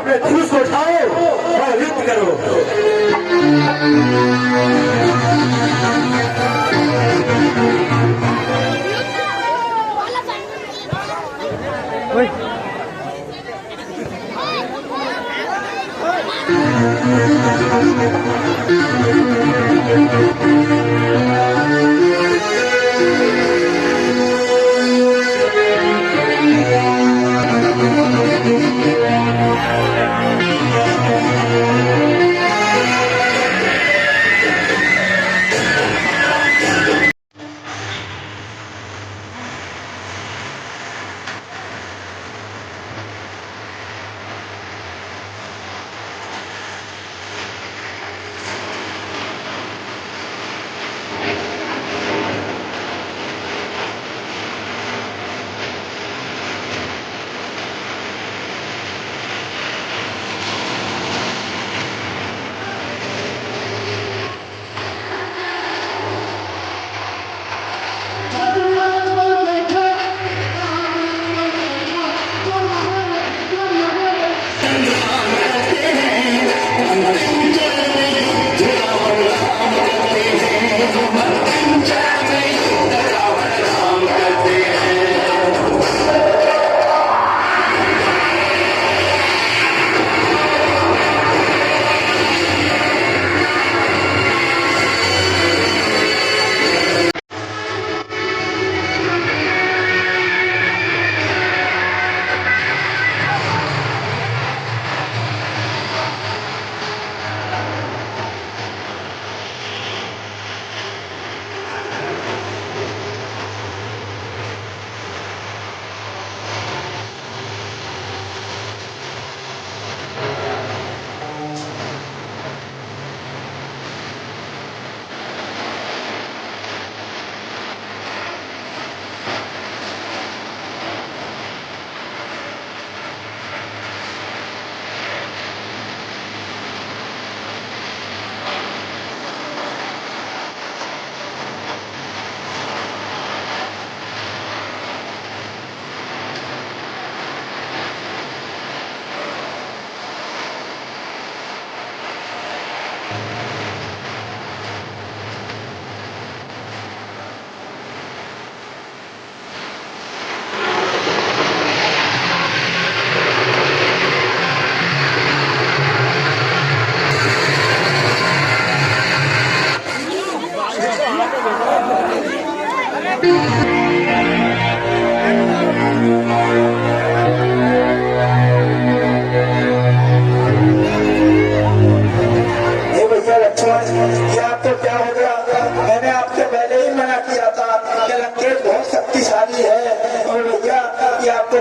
अपने धनुष को उठाओ और युद्ध करो।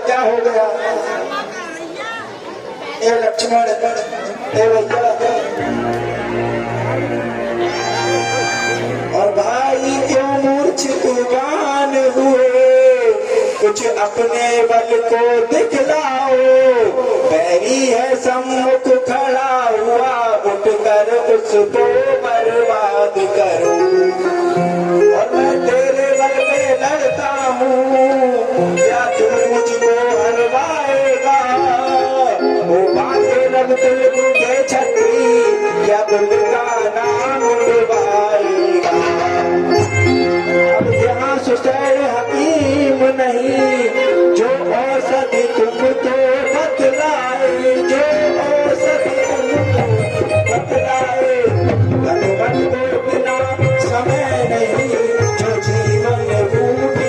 क्या हो गया? ए लक्ष्मण, ए भैया, और भाई क्यों मूर्छितवान हुए? कुछ अपने बल को दिखलाओ। बैरी है सम्मुख खड़ा हुआ, उठकर उसको बर्बाद करो। और मैं तेरे बल में लड़ता हूँ, क्या तू मुझको हरवाएगा? वो बातें रब दिल के छतरी, क्या दिल का नाम उड़वाएगा? अब यहाँ सुसैर हकीम नहीं, जो औषधि तुमको बतलाए, जो औषधि तुमको बतलाए। गणमत को बिना समय नहीं, जो जीवन रूपी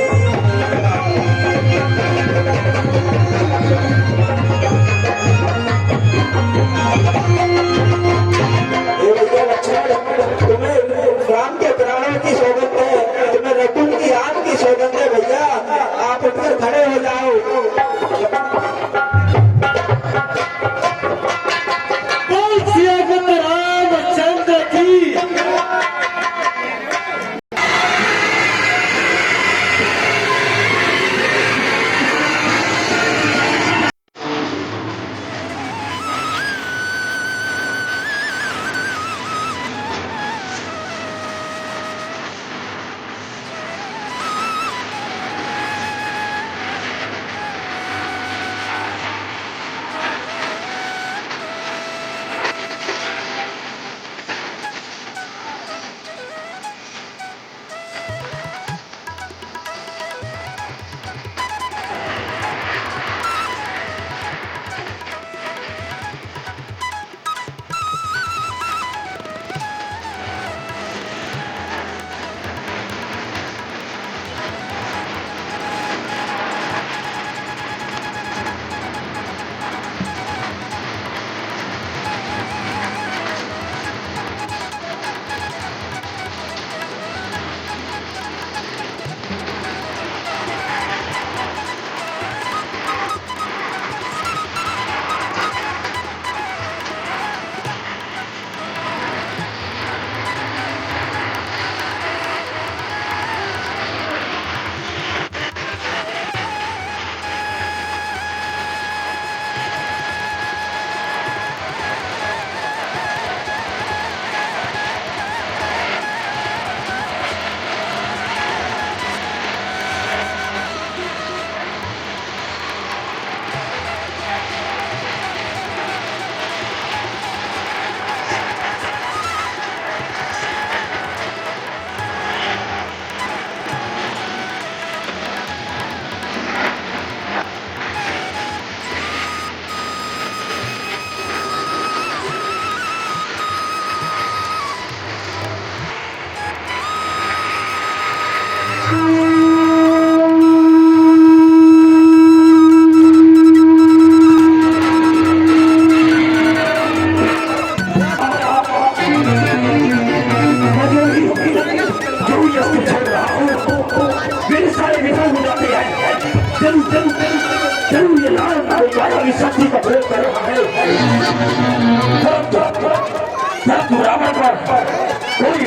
परंतु रावण पर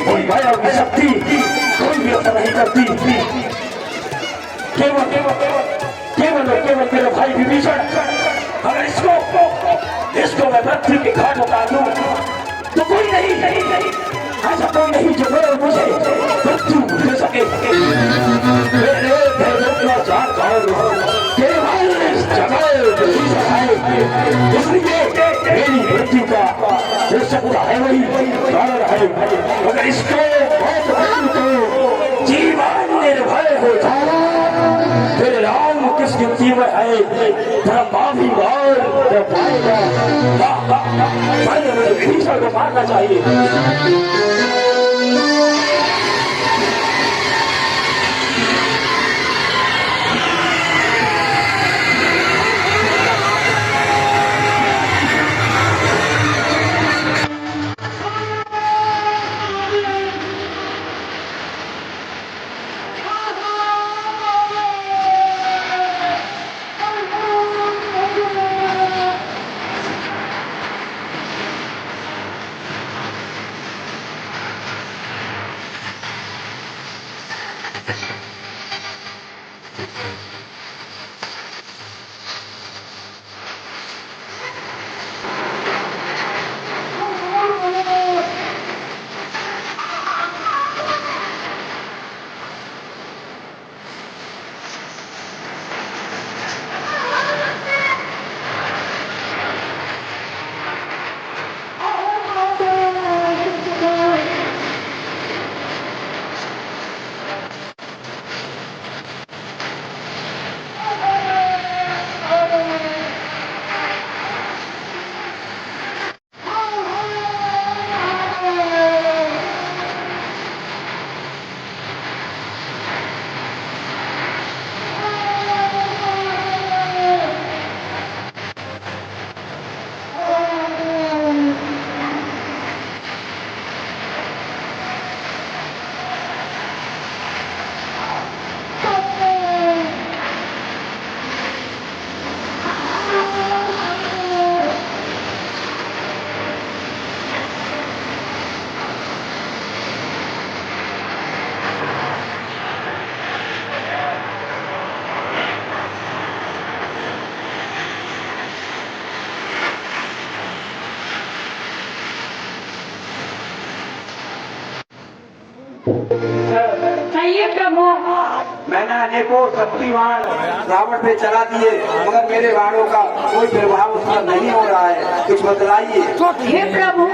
कोई माया की शक्ति कोई भी असर नहीं करती। केवल मेरे भाई विभीषण, अगर इसको मैं मृत्यु के घाट उतार दूं तो कोई नहीं, ऐसा कोई नहीं जो मुझे मृत्यु दे सके। मेरे भैरव का केवल इस जगह विभीषण है, इसलिए मेरी मृत्यु का जो शब्द है वही कारण है। अगर इसको बहुत तो जीवन निर्भय हो जाए, फिर राम किस गिनती में है, तेरा पापी और पाएगा। मुझे विभीषण को मारना चाहिए। मैंने अनेकों शक्तिमान रावण पे चला दिए, मगर मेरे बाणों का कोई प्रभाव उस पर नहीं हो रहा है। कुछ बतलाइए। हे प्रभु,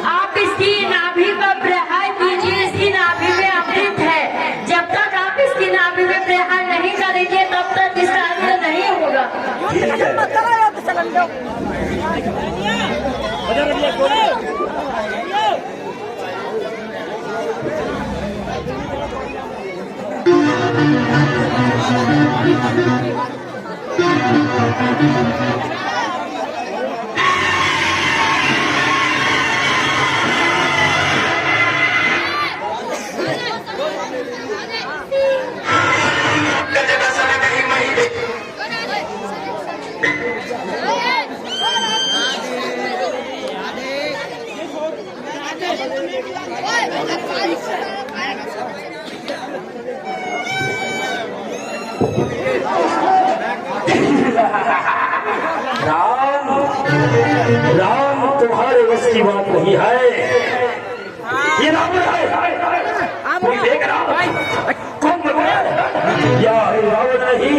आप इसकी नाभि पर प्रहार कीजिए। इसकी नाभि में अमृत है। जब तक आप इसकी नाभि में प्रहार नहीं करेंगे तब तक इसका अंत नहीं होगा। ठीक है। राम तुम्हारे बस की बात नहीं है। ये रावण है, कोई देख रहा है कौन बताया? या रावण नहीं,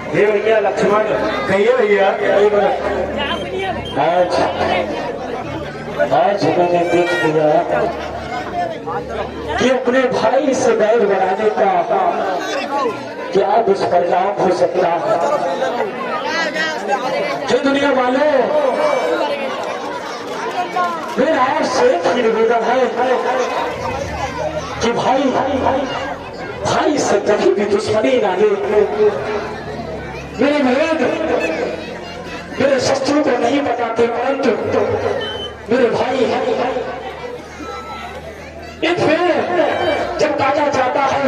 हे भैया लक्ष्मण कहिए भैया। आज मैंने देख लिया कि अपने भाई से बैर बढ़ाने का क्या दुष्परिणाम हो सकता है। जो दुनिया वालों, मेरा आपसे एक ही निवेदन है कि भाई से कभी भी दुश्मनी ना ले। मेरे भेद मेरे शस्त्रों को नहीं बताते, परंतु मेरे भाई एक पेड़ जब काटा जाता है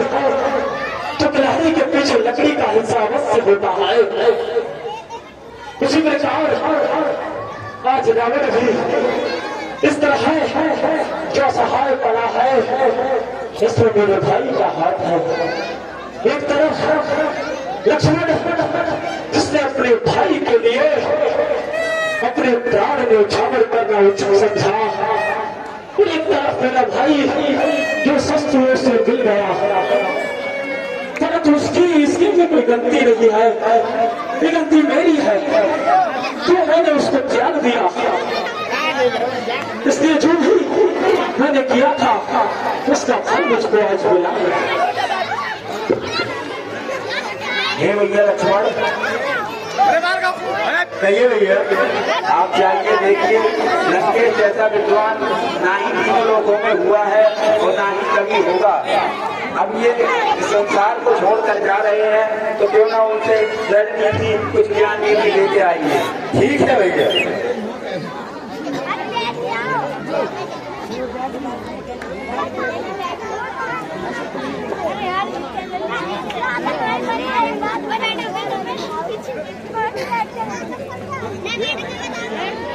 तो गिलहरी के पीछे लकड़ी का हिस्सा अवश्य होता है। उसी प्रकार आज रावण भी इस तरह है जो असहाय पड़ा है, इसमें मेरे भाई का हाथ है। एक तरफ लक्ष्मण जिसने अपने भाई के लिए अपने प्राण में उछावर करना उचित समझा, और एक तरफ मेरा भाई जो शस्त्रों से गिर गया, परंतु इसकी भी कोई गलती नहीं है, ये गलती मेरी है। तो मैंने उसको त्याग दिया, इसलिए जो भी मैंने किया था उसका फल मुझको आज मिला। हे भैया लक्ष्मण कहिए भैया, आप जाइए देखिए, लंकेश जैसा विद्वान ना ही तीनों लोगों में हुआ है और ना ही कभी होगा। अब ये संसार को छोड़कर जा रहे हैं तो क्यों ना उनसे रणनीति कुछ ज्ञान नीति लेके आइए। ठीक है भैया।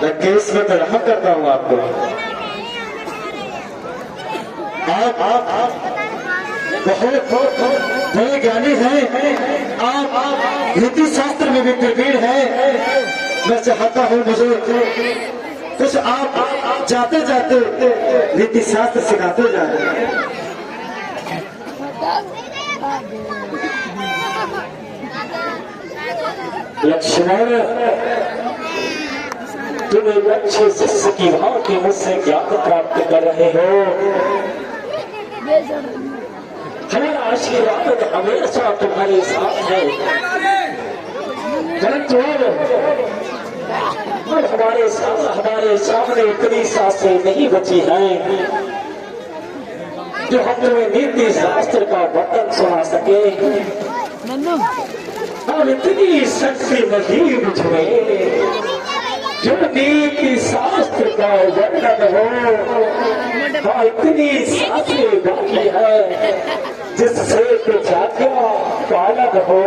लंकेश में तो रहा करता हूँ आपको। आप बहुत बड़े ज्ञानी हैं, आप नीति शास्त्र में भी प्रवीण हैं। मैं चाहता हूँ मुझे कुछ आप जाते जाते नीति शास्त्र सिखाते जाए। लक्ष्मण, तुम एक अच्छे शिष्य की भांति मुझसे ज्ञान प्राप्त कर रहे हो। हमारा आशीर्वाद हमेशा तुम्हारे साथ है, परंतु अब हमारे सामने इतनी सांसें नहीं बची हैं जो हम तुम्हें नीति शास्त्र का वर्णन सुना सके। अब इतनी शक्ति नहीं मुझमें जो नीति शास्त्र का वर्णन हो। हाँ, इतनी सांसें बाकी है जिससे कुछ आज्ञा पालन हो।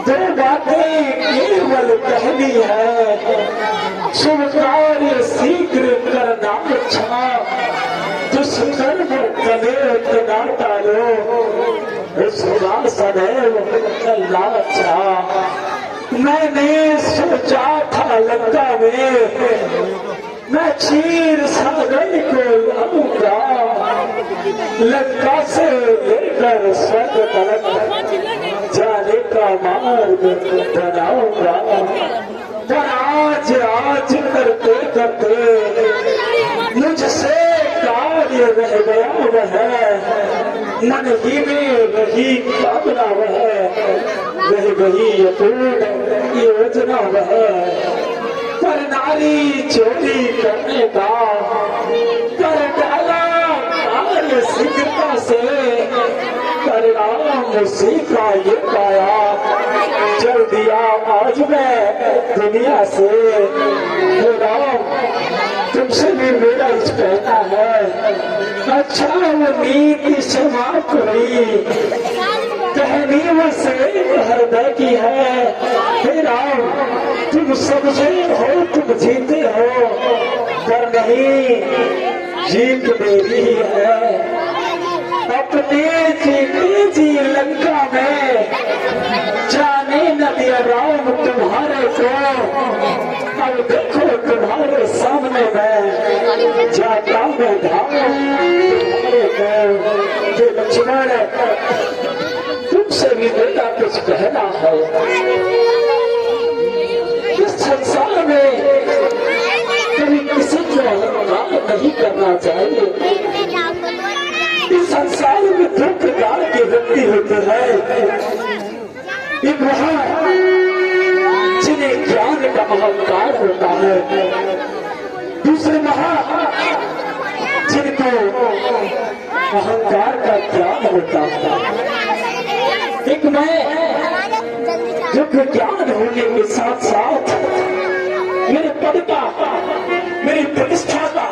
दो बातें केवल कहनी है, शुभ कार्य शीघ्र करना अच्छा, दुष्कर्म कलेत ना टालो, उसका सदैव लाचा। मैंने सोचा था लंका में मैं क्षीर सागर को लाऊंगा, लंका से लेकर स्वर्ग तक जाने का मार्ग बनाऊंगा। पर आज करते करते मुझसे कार्य रह गया वह, मन ही में वही कामना वह गई अपूर्ण योजना वह। पर नारी चोरी करने का कर डाला कार्य शीघ्रता से, परिणाम उसी का ये पाया, चल दिया आज मैं दुनिया से। तुमसे भी मेरा इस कहना है, अच्छा वो नीति समाप्त हुई, कहनी वो से हृदय की है। हे राम, तुम समझे हो, तुम जीते हो, पर नहीं जीत मेरी है। अपने जीते जी लंका में जाने न दिया राम तुम्हारे को, अब देखो तुम्हारे साथ सामने मैं जाता हूँ धाम जो लक्ष्मण तुमसे भी मेरा कुछ कहना है। इस संसार में कभी किसी को अहंकार नहीं करना चाहिए। इस संसार में दो प्रकार के व्यक्ति होते हैं। एक वहाँ जिन्हें ज्ञान का अहंकार होता है, दूसरे वहाँ जिनको अहंकार का ज्ञान होता है। एक मैं जो ज्ञान होने के साथ साथ मेरे पद का, मेरी प्रतिष्ठा का,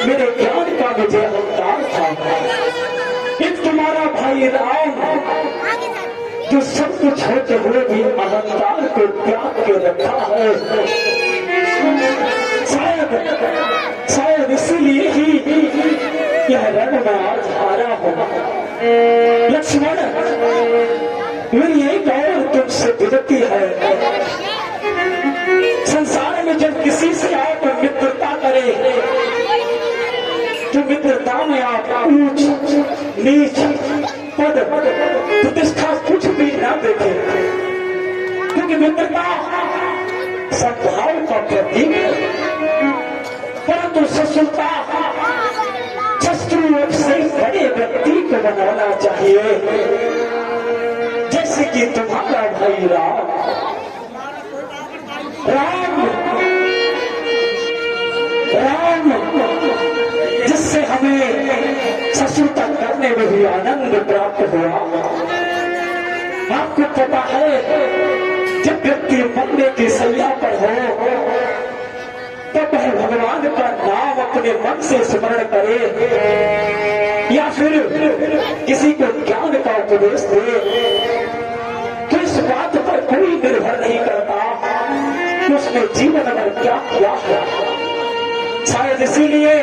मेरे ज्ञान का मुझे अहंकार था। एक तुम्हारा भाई राम जो सब कुछ होते हुए भी अहंकार को त्याग के रखा है। शायद इसीलिए ही यह रण में आज हारा हो। लक्ष्मण, मेरी एक और तुमसे विनती है, संसार में जब किसी से आप मित्रता करें तो मित्रता में आप ऊंच नीच पद प्रतिष्ठा कुछ भी ना देखें, क्योंकि मित्रता सद्भाव का प्रतीक है। परंतु शत्रुता शत्रु से बड़े व्यक्ति को बनाना चाहिए, जैसे कि तुम्हारा भाई राम जिससे हमें शत्रुता करने में भी आनंद प्राप्त हुआ। आपको पता है, जब व्यक्ति मरने की सैया पर हो तब वह भगवान का नाम अपने मन से स्मरण करे या फिर किसी को ज्ञान का उपदेश दे, तो इस बात पर कोई निर्भर नहीं करता कि उसने जीवन में क्या किया है। शायद इसीलिए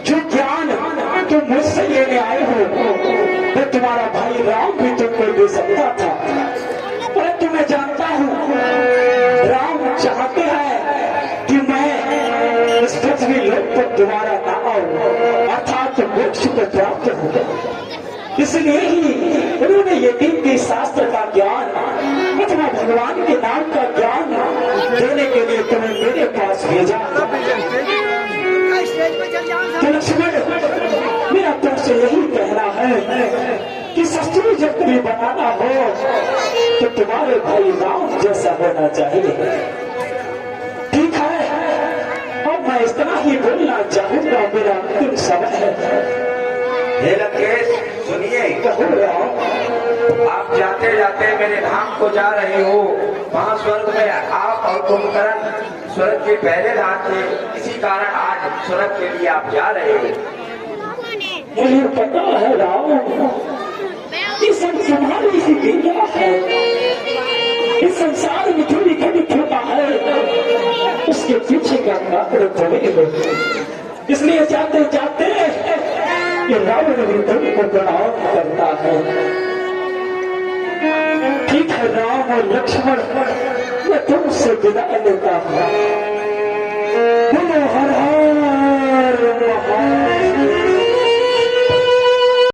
जो ज्ञान तुम मुझसे लेने आए हो वो तुम्हारा भाई राम भी तुमको दे सकता था, परंतु मैं जानता हूँ राम चाहते हैं कि मैं इस पृथ्वी लोक पर दोबारा ना आऊं, अर्थात मोक्ष को प्राप्त हो। इसलिए ही उन्होंने ये नीति शास्त्र का ज्ञान अथवा भगवान के नाम का ज्ञान देने के लिए तुम्हें मेरे पास भेजा। तो लक्ष्मण, मेरा तुमसे यही कहना है कि शत्रु जब तुम्हें बनाना हो तो तुम्हारे भाई राम जैसा होना चाहिए। ठीक है, अब मैं इतना ही बोलना चाहूंगा, मेरा अंतिम समय है। हे लंकेश, सुनिए, आप जाते जाते मेरे धाम को जा रहे हो, वहाँ स्वर्ग में आप और कुंभकर्ण स्वर्ग के पहले धाम थे, इसी कारण आज स्वर्ग के लिए आप जा रहे हो। मुझे पता है राम, ये सब तुम्हारी ही लीला है। इस संसार में जो भी घटित होता है उसके पीछे का कारण तुम्हें, इसलिए जाते जाते ये रावण भी तुमको प्रणाम करता है। ठीक है राम और लक्ष्मण, मैं तुमसे विदा लेता हूँ। बोलो हर हर महादेव।